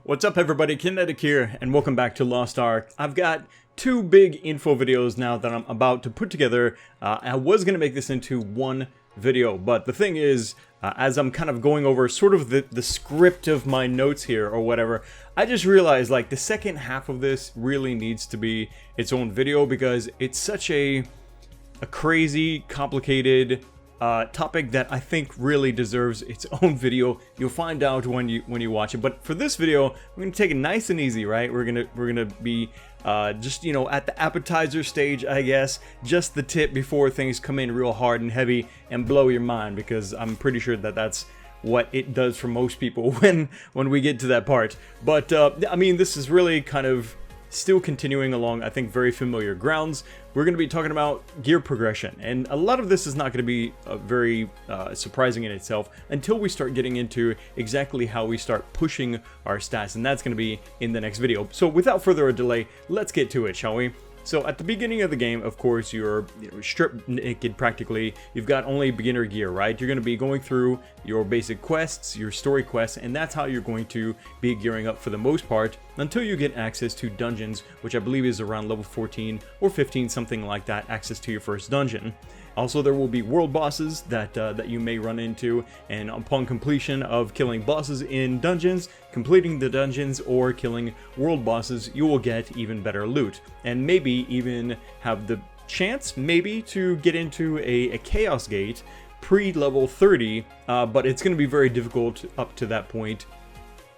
What's up everybody, Nader here, and welcome back to Lost Ark. I've got two big info videos now that I'm about to put together. I was going to make this into one video, but the thing is, as I'm kind of going over sort of the script of my notes here or whatever, I just realized like the second half of this really needs to be its own video because it's such a crazy, complicated topic that I think really deserves its own video. You'll find out when you watch it. But for this video, we're gonna take it nice and easy, right? We're gonna be just, you know, at the appetizer stage, I guess, just the tip before things come in real hard and heavy and blow your mind, because I'm pretty sure that that's what it does for most people when we get to that part. But I mean, this is really kind of still continuing along, I think, very familiar grounds. We're going to be talking about gear progression, and a lot of this is not going to be very surprising in itself until we start getting into exactly how we start pushing our stats, and that's going to be in the next video. So without further delay, let's get to it, shall we? So at the beginning of the game, of course, you're stripped naked practically. You've got only beginner gear, right? You're going to be going through your basic quests, your story quests, and that's how you're going to be gearing up for the most part until you get access to dungeons, which I believe is around level 14 or 15, something like that, access to your first dungeon. Also, there will be world bosses that you may run into, and upon completion of killing bosses in dungeons, completing the dungeons, or killing world bosses, you will get even better loot, and maybe even have the chance, maybe, to get into a Chaos Gate pre-level 30, but it's going to be very difficult up to that point.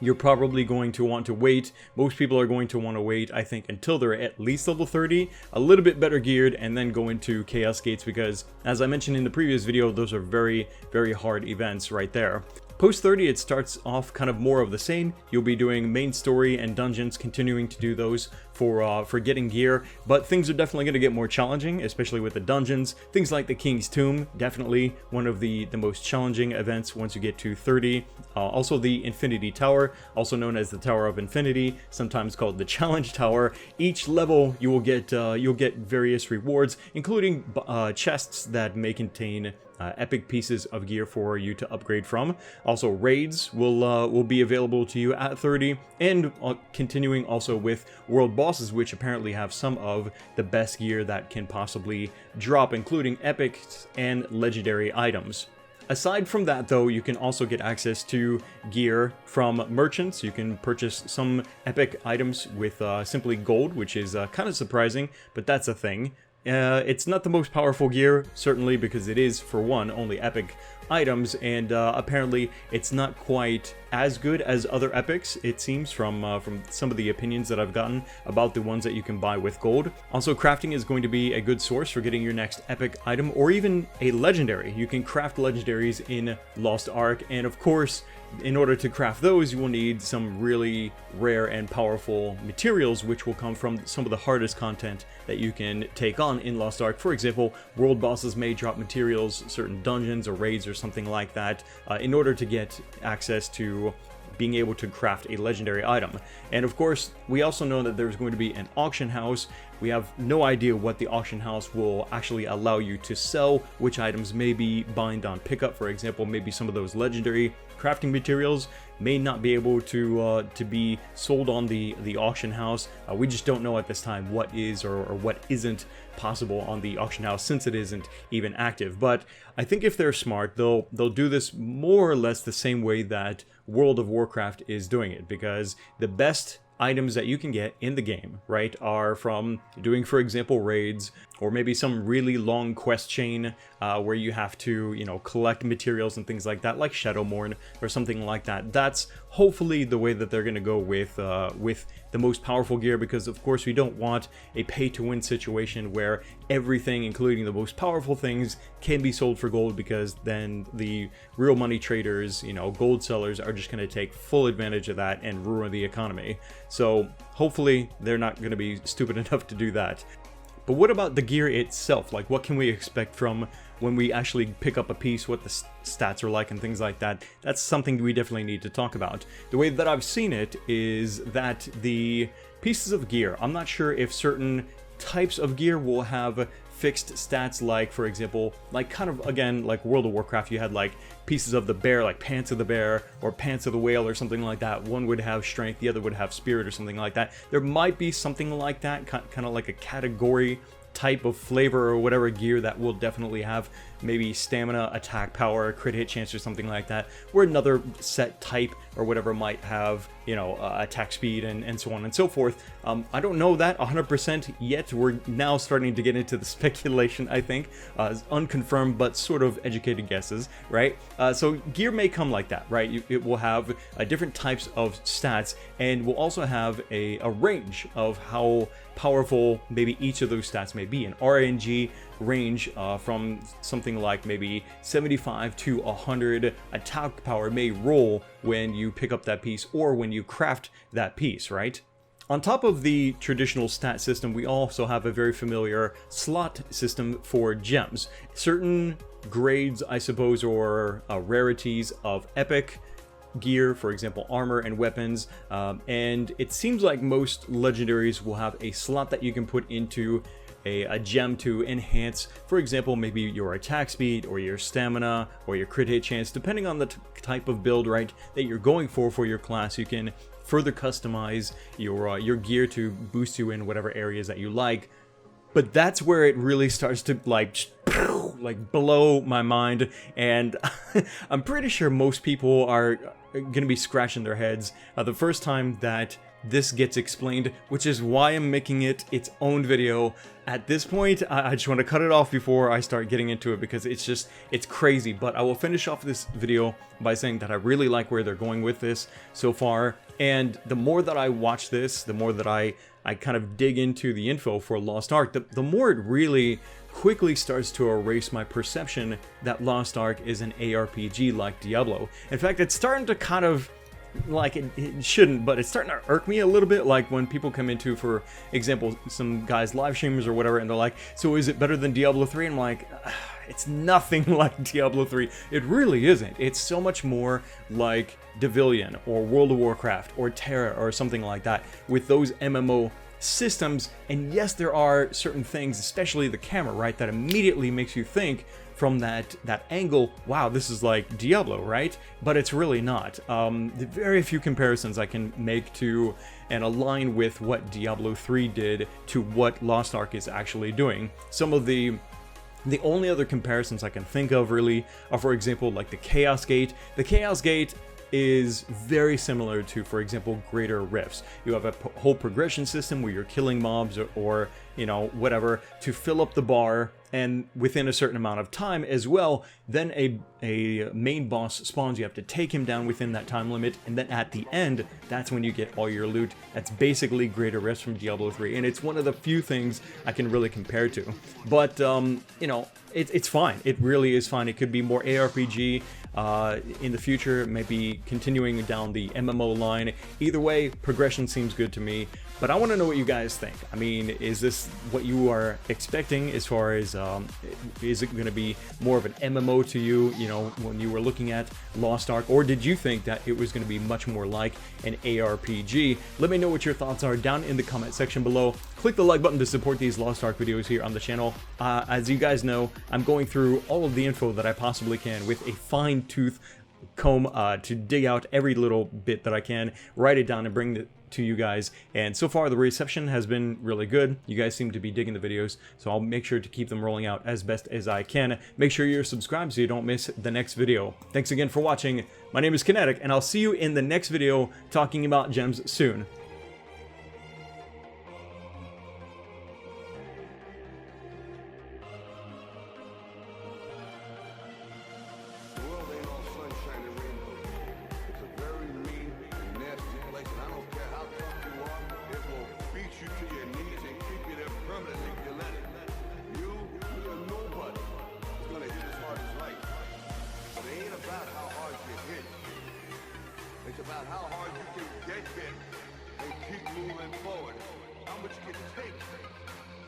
You're probably going to want to wait. Most people are going to want to wait, I think, until they're at least level 30, a little bit better geared, and then go into Chaos Gates because, as I mentioned in the previous video, those are very, very hard events right there. Post 30, it starts off kind of more of the same. You'll be doing main story and dungeons, continuing to do those for getting gear, but things are definitely going to get more challenging, especially with the dungeons. Things like the King's Tomb, definitely one of the most challenging events once you get to 30. Also the Infinity Tower, also known as the Tower of Infinity, sometimes called the Challenge Tower. Each level you will get you'll get various rewards, including chests that may contain epic pieces of gear for you to upgrade from. Also, raids will be available to you at 30, and continuing also with world bosses, which apparently have some of the best gear that can possibly drop, including epics and legendary items. Aside from that, though, you can also get access to gear from merchants. You can purchase some epic items with simply gold, which is kind of surprising, but that's a thing. It's not the most powerful gear, certainly, because it is, for one, only epic items, and apparently it's not quite as good as other epics, it seems, from some of the opinions that I've gotten about the ones that you can buy with gold. Also, crafting is going to be a good source for getting your next epic item, or even a legendary. You can craft legendaries in Lost Ark, and of course, in order to craft those, you will need some really rare and powerful materials, which will come from some of the hardest content that you can take on in Lost Ark. For example, world bosses may drop materials, certain dungeons or raids or something like that, in order to get access to being able to craft a legendary item. And of course, we also know that there's going to be an auction house. We have no idea what the auction house will actually allow you to sell, which items may be bind on pickup. For example, maybe some of those legendary crafting materials may not be able to be sold on the auction house. We just don't know at this time what is or what isn't possible on the auction house, since it isn't even active. But I think if they're smart, they'll do this more or less the same way that World of Warcraft is doing it, because the best items that you can get in the game, right, are from doing, for example, raids, or maybe some really long quest chain where you have to, you know, collect materials and things like that, like Shadowmourne or something like that. That's hopefully the way that they're going to go with the most powerful gear, because of course we don't want a pay-to-win situation where everything, including the most powerful things, can be sold for gold, because then the real money traders, you know, gold sellers, are just going to take full advantage of that and ruin the economy. So hopefully they're not going to be stupid enough to do that. But what about the gear itself? Like, what can we expect from when we actually pick up a piece, what the stats are like and things like that? That's something we definitely need to talk about. The way that I've seen it is that the pieces of gear, I'm not sure if certain types of gear will have fixed stats, like for example, like kind of again like World of Warcraft, you had like pieces of the bear, like pants of the bear or pants of the whale or something like that. One would have strength, the other would have spirit or something like that. There might be something like that, kind of like a category type of flavor or whatever gear that will definitely have maybe stamina, attack power, crit hit chance or something like that, where another set type or whatever might have, you know, attack speed and so on and so forth. I don't know that 100% yet. We're now starting to get into the speculation, I think, unconfirmed but sort of educated guesses, right? So gear may come like that, right? It will have different types of stats, and will also have a range of how powerful maybe each of those stats may be. An RNG range from something like maybe 75 to 100 attack power may roll when you pick up that piece or when you craft that piece, right? On top of the traditional stat system, we also have a very familiar slot system for gems. Certain grades, I suppose, or rarities of epic gear, for example armor and weapons, and it seems like most legendaries will have a slot that you can put into a gem to enhance, for example, maybe your attack speed or your stamina or your crit hit chance, depending on the type of build, right, that you're going for your class. You can further customize your gear to boost you in whatever areas that you like. But that's where it really starts to like blow my mind, and I'm pretty sure most people are gonna be scratching their heads the first time that this gets explained, which is why I'm making it its own video. At this point, I just want to cut it off before I start getting into it, because it's crazy. But I will finish off this video by saying that I really like where they're going with this so far, and the more that I watch this, the more that I kind of dig into the info for Lost Ark, the more it really quickly starts to erase my perception that Lost Ark is an ARPG like Diablo. In fact, it's starting to kind of, like, it shouldn't, but it's starting to irk me a little bit, like when people come into, for example, some guys live streamers or whatever, and they're like, so is it better than Diablo 3? And I'm like, it's nothing like Diablo 3. It really isn't. It's so much more like Divillion or World of Warcraft or Terra or something like that, with those MMO systems. And yes, there are certain things, especially the camera, right, that immediately makes you think from that angle, wow, this is like Diablo, right? But it's really not. The very few comparisons I can make to and align with what Diablo 3 did to what Lost Ark is actually doing. Some of the only other comparisons I can think of really are, for example, like the Chaos Gate. The Chaos Gate is very similar to, for example, Greater Rifts. You have a whole progression system where you're killing mobs or you know, whatever, to fill up the bar, and within a certain amount of time as well, then a main boss spawns. You have to take him down within that time limit, and then at the end, that's when you get all your loot. That's basically Greater Rifts from Diablo 3, and it's one of the few things I can really compare to. But, you know, it's fine. It really is fine. It could be more ARPG in the future, maybe continuing down the MMO line. Either way, progression seems good to me. But I want to know what you guys think. I mean, is this what you are expecting as far as, is it going to be more of an MMO to you, you know, when you were looking at Lost Ark? Or did you think that it was going to be much more like an ARPG? Let me know what your thoughts are down in the comment section below. Click the like button to support these Lost Ark videos here on the channel. As you guys know, I'm going through all of the info that I possibly can with a fine-tooth comb to dig out every little bit that I can, write it down, and bring it to you guys. And so far the reception has been really good. You guys seem to be digging the videos, so I'll make sure to keep them rolling out as best as I can. Make sure you're subscribed so you don't miss the next video. Thanks again for watching. My name is Kinetic, and I'll see you in the next video talking about gems soon. It's about how hard you can get hit and keep moving forward. How much you can take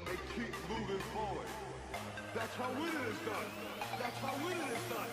and keep moving forward. That's how winning is done. That's how winning is done.